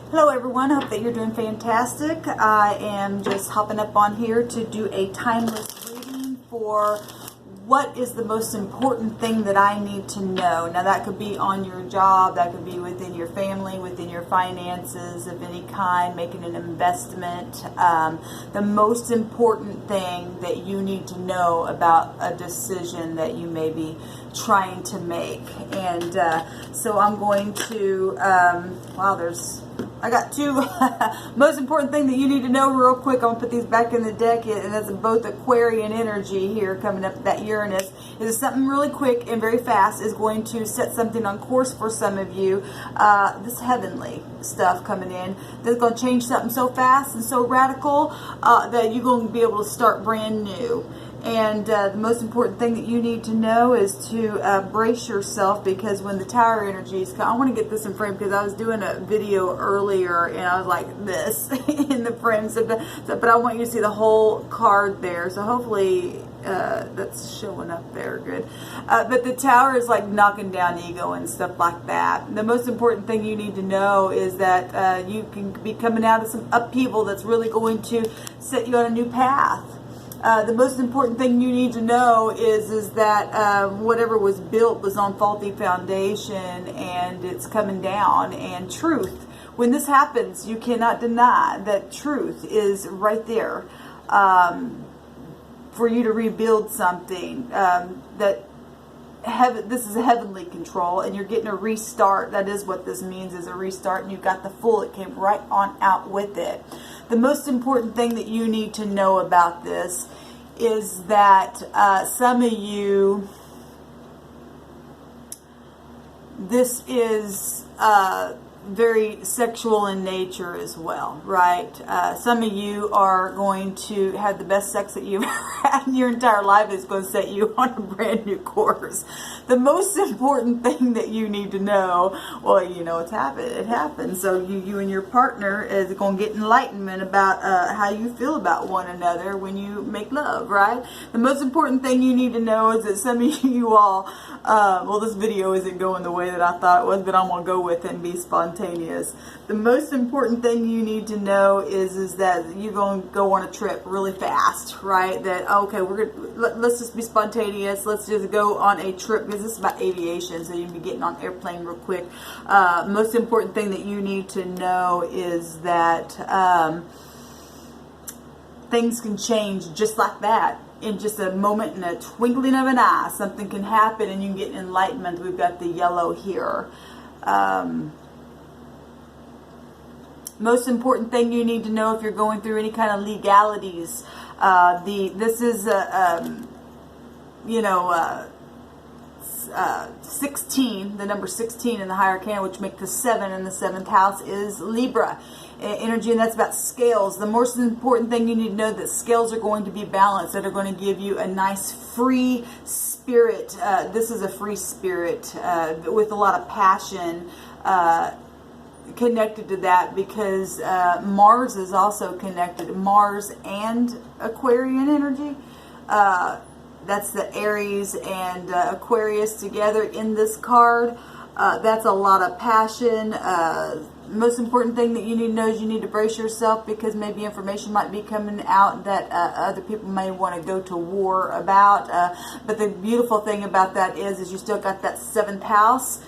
Hello everyone, hope that you're doing fantastic. I am just hopping up on here to do a timeless reading for what is the most important thing that I need to know. Now that could be on your job, that could be within your family, within your finances of any kind, making an investment. The most important thing that you need to know about a decision that you may be trying to make. And so I'm going to, I got two most important thing that you need to know real quick. I'm going to put these back in the deck, and that's both Aquarian energy here coming up, that Uranus. Is something really quick and very fast is going to set something on course for some of you. This heavenly stuff coming in that's going to change something so fast and so radical that you're going to be able to start brand new. And the most important thing that you need to know is to brace yourself, because when the Tower energies come, I want to get this in frame because I was doing a video earlier and I was like this in the frame. But I want you to see the whole card there. So hopefully that's showing up there good. But the Tower is like knocking down ego and stuff like that. The most important thing you need to know is that you can be coming out of some upheaval that's really going to set you on a new path. The most important thing you need to know is that whatever was built was on faulty foundation and it's coming down. And truth, when this happens, you cannot deny that truth is right there for you to rebuild something. This is a heavenly control, and you're getting a restart. That is what this means, is a restart, and you got the full. It came right on out with it. The most important thing that you need to know about this is that some of you, this is very sexual in nature as well, right? Some of you are going to have the best sex that you've ever had in your entire life. It's going to set you on a brand new course. The most important thing that you need to know, well, you know, it's happened. It happens. So you and your partner is going to get enlightenment about how you feel about one another when you make love, right? The most important thing you need to know is that some of you all, well, this video isn't going the way that I thought it was, but I'm going to go with it and be spontaneous. The most important thing you need to know is that you're going to go on a trip really fast, right? That, okay, let's just be spontaneous. Let's just go on a trip, because this is about aviation, so you'll be getting on airplane real quick. Most important thing that you need to know is that things can change just like that. In just a moment, in a twinkling of an eye, something can happen and you can get enlightenment. We've got the yellow here. Most important thing you need to know if you're going through any kind of legalities. This is 16, the number 16 in the higher arcana, which make the 7 in the 7th house, is Libra energy, and that's about scales. The most important thing you need to know, that scales are going to be balanced, that are going to give you a nice free spirit. This is a free spirit with a lot of passion connected to that, because Mars is also connected. Mars and Aquarian energy. That's the Aries and Aquarius together in this card. That's a lot of passion. Most important thing that you need to know is you need to brace yourself, because maybe information might be coming out that other people may want to go to war about. But the beautiful thing about that is you still got that 7th house,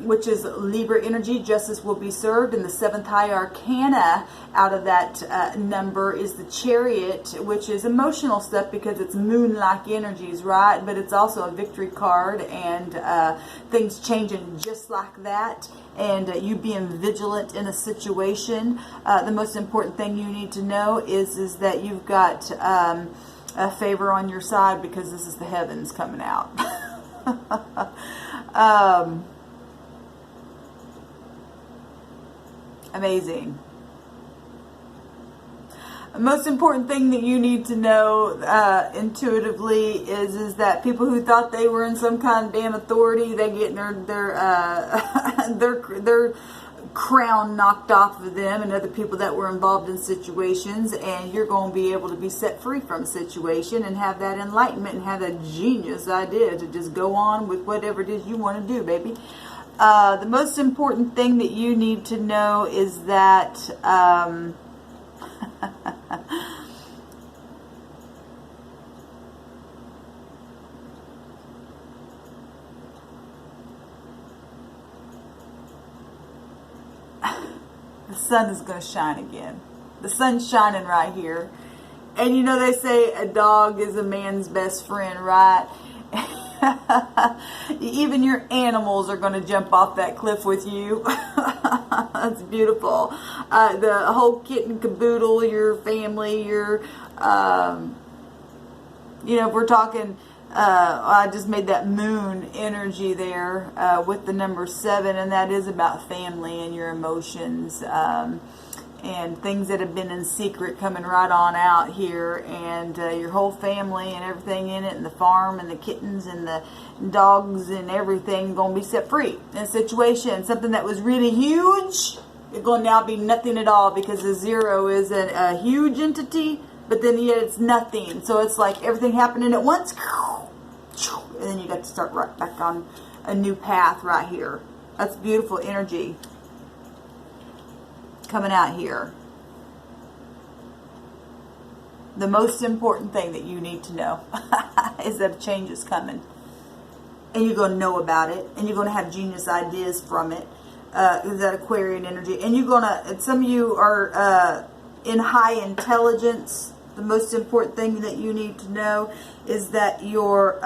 which is Libra energy. Justice will be served. And the 7th high arcana out of that number is the Chariot, which is emotional stuff, because it's moon-like energies, right? But it's also a victory card, and things changing just like that, and you being vigilant in a situation. The most important thing you need to know is that you've got a favor on your side, because this is the heavens coming out. Amazing. The most important thing that you need to know intuitively is that people who thought they were in some kind of damn authority, they get their crown knocked off of them and other people that were involved in situations, and you're going to be able to be set free from a situation and have that enlightenment and have that genius idea to just go on with whatever it is you want to do, baby. The most important thing that you need to know is that the sun is going to shine again. The sun's shining right here. And you know they say a dog is a man's best friend, right? Even your animals are going to jump off that cliff with you. That's beautiful. The whole kit and caboodle, your family, your, you know, if we're talking, I just made that moon energy there with the number 7, and that is about family and your emotions. And things that have been in secret coming right on out here, and your whole family and everything in it, and the farm and the kittens and the dogs and everything going to be set free in a situation. Something that was really huge is going to now be nothing at all, because the 0 is a huge entity, but then yet it's nothing. So it's like everything happening at once, and then you got to start right back on a new path right here. That's beautiful energy coming out here. The most important thing that you need to know is that a change is coming, and you're going to know about it, and you're going to have genius ideas from it. That Aquarian energy, and you're going to, some of you are in high intelligence. The most important thing that you need to know is that your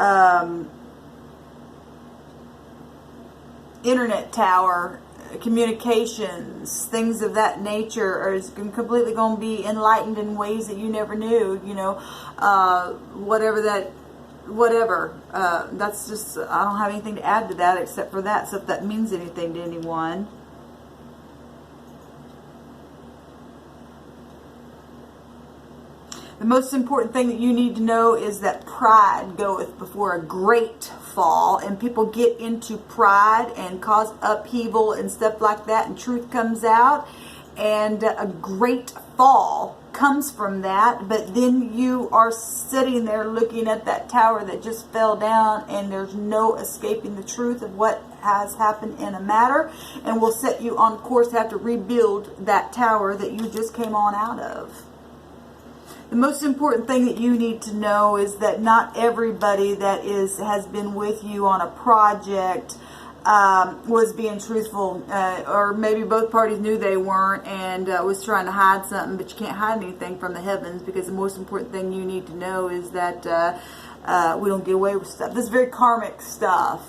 internet tower, communications, things of that nature are completely going to be enlightened in ways that you never knew. You know, whatever. That's just, I don't have anything to add to that except for that. So if that means anything to anyone. The most important thing that you need to know is that pride goeth before a great fall, and people get into pride and cause upheaval and stuff like that, and truth comes out, and a great fall comes from that. But then you are sitting there looking at that tower that just fell down, and there's no escaping the truth of what has happened in a matter, and will set you on course to have to rebuild that tower that you just came on out of. The most important thing that you need to know is that not everybody that has been with you on a project was being truthful, or maybe both parties knew they weren't and was trying to hide something, but you can't hide anything from the heavens, because the most important thing you need to know is that we don't get away with stuff. This is very karmic stuff.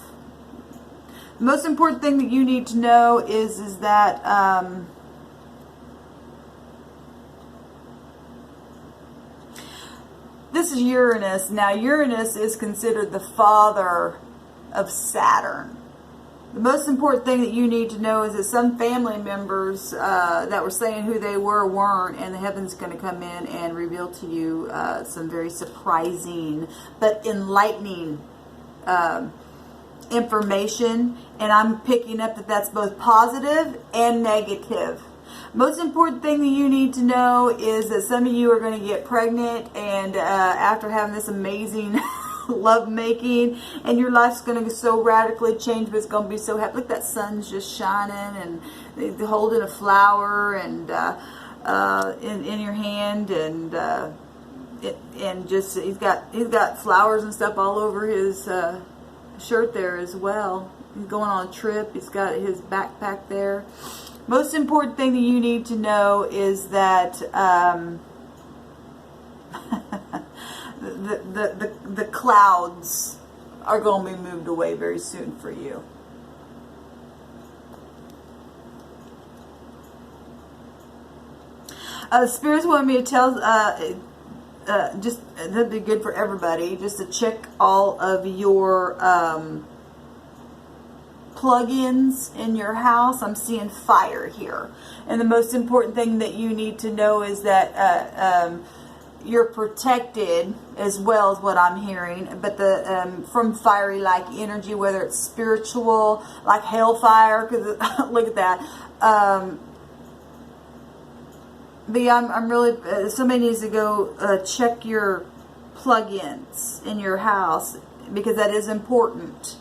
The most important thing that you need to know is that this is Uranus. Now, Uranus is considered the father of Saturn. The most important thing that you need to know is that some family members that were saying who they were weren't, and the heavens going to come in and reveal to you some very surprising but enlightening information. And I'm picking up that that's both positive and negative. Most important thing that you need to know is that some of you are going to get pregnant, and after having this amazing love making, and your life's going to so radically change, but it's going to be so happy. Look, that sun's just shining, and holding a flower and in your hand, and just he's got flowers and stuff all over his shirt there as well. He's going on a trip. He's got his backpack there. Most important thing that you need to know is that the clouds are going to be moved away very soon for you. Spirits want me to tell, just that'd be good for everybody, just to check all of your plug-ins in your house. I'm seeing fire here, and the most important thing that you need to know is that you're protected as well, as what I'm hearing, but the from fiery like energy, whether it's spiritual like hellfire, because look at that. But yeah, I'm really, somebody needs to go check your plug-ins in your house, because that is important.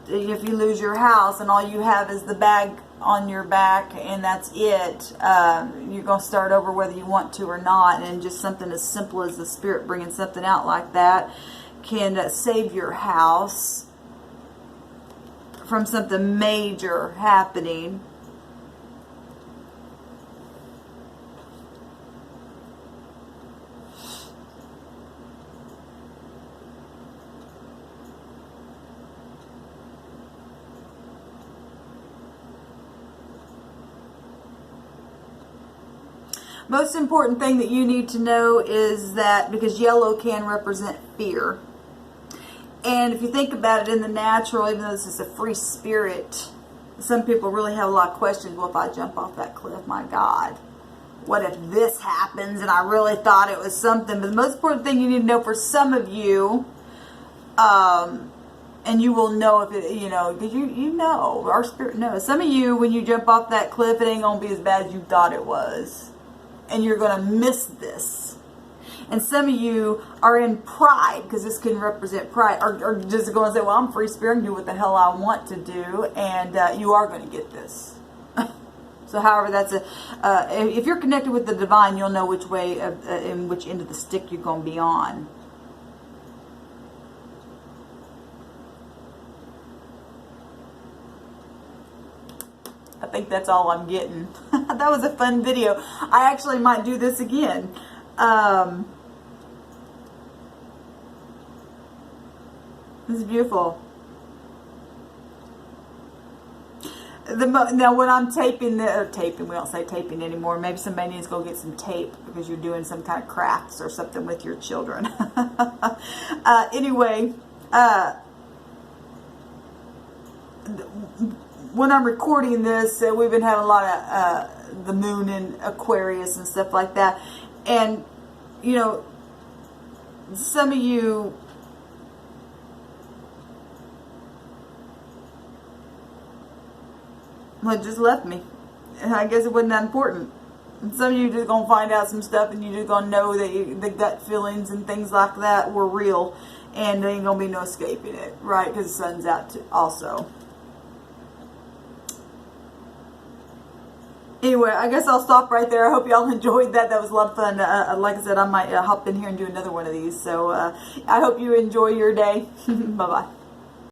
if you lose your house and all you have is the bag on your back and that's it, you're going to start over whether you want to or not. And just something as simple as the Spirit bringing something out like that can save your house from something major happening. Most important thing that you need to know is that, because yellow can represent fear. And if you think about it in the natural, even though this is a free spirit, some people really have a lot of questions. Well, if I jump off that cliff, my God, what if this happens? And I really thought it was something. But the most important thing you need to know for some of you, and you will know if it, because you know, our spirit knows. Some of you, when you jump off that cliff, it ain't going to be as bad as you thought it was. And you're going to miss this. And some of you are in pride, because this can represent pride, or just going to say, well, I'm free spirit and do what the hell I want to do, and you are going to get this. So however, that's if you're connected with the divine, you'll know which way, in which end of the stick you're going to be on. I think that's all I'm getting. That was a fun video. I actually might do this again. This is beautiful. Now when I'm taping, we don't say taping anymore. Maybe somebody needs to go get some tape because you're doing some kind of crafts or something with your children. Anyway, when I'm recording this, we've been having a lot of the moon in Aquarius and stuff like that. And, some of you, well, it just left me. And I guess it wasn't that important. And some of you just going to find out some stuff, and you're just going to know that the gut feelings and things like that were real. And there ain't going to be no escaping it, right? Because the sun's out also. Anyway, I guess I'll stop right there. I hope y'all enjoyed that. That was a lot of fun. Like I said, I might hop in here and do another one of these. So I hope you enjoy your day. Bye-bye.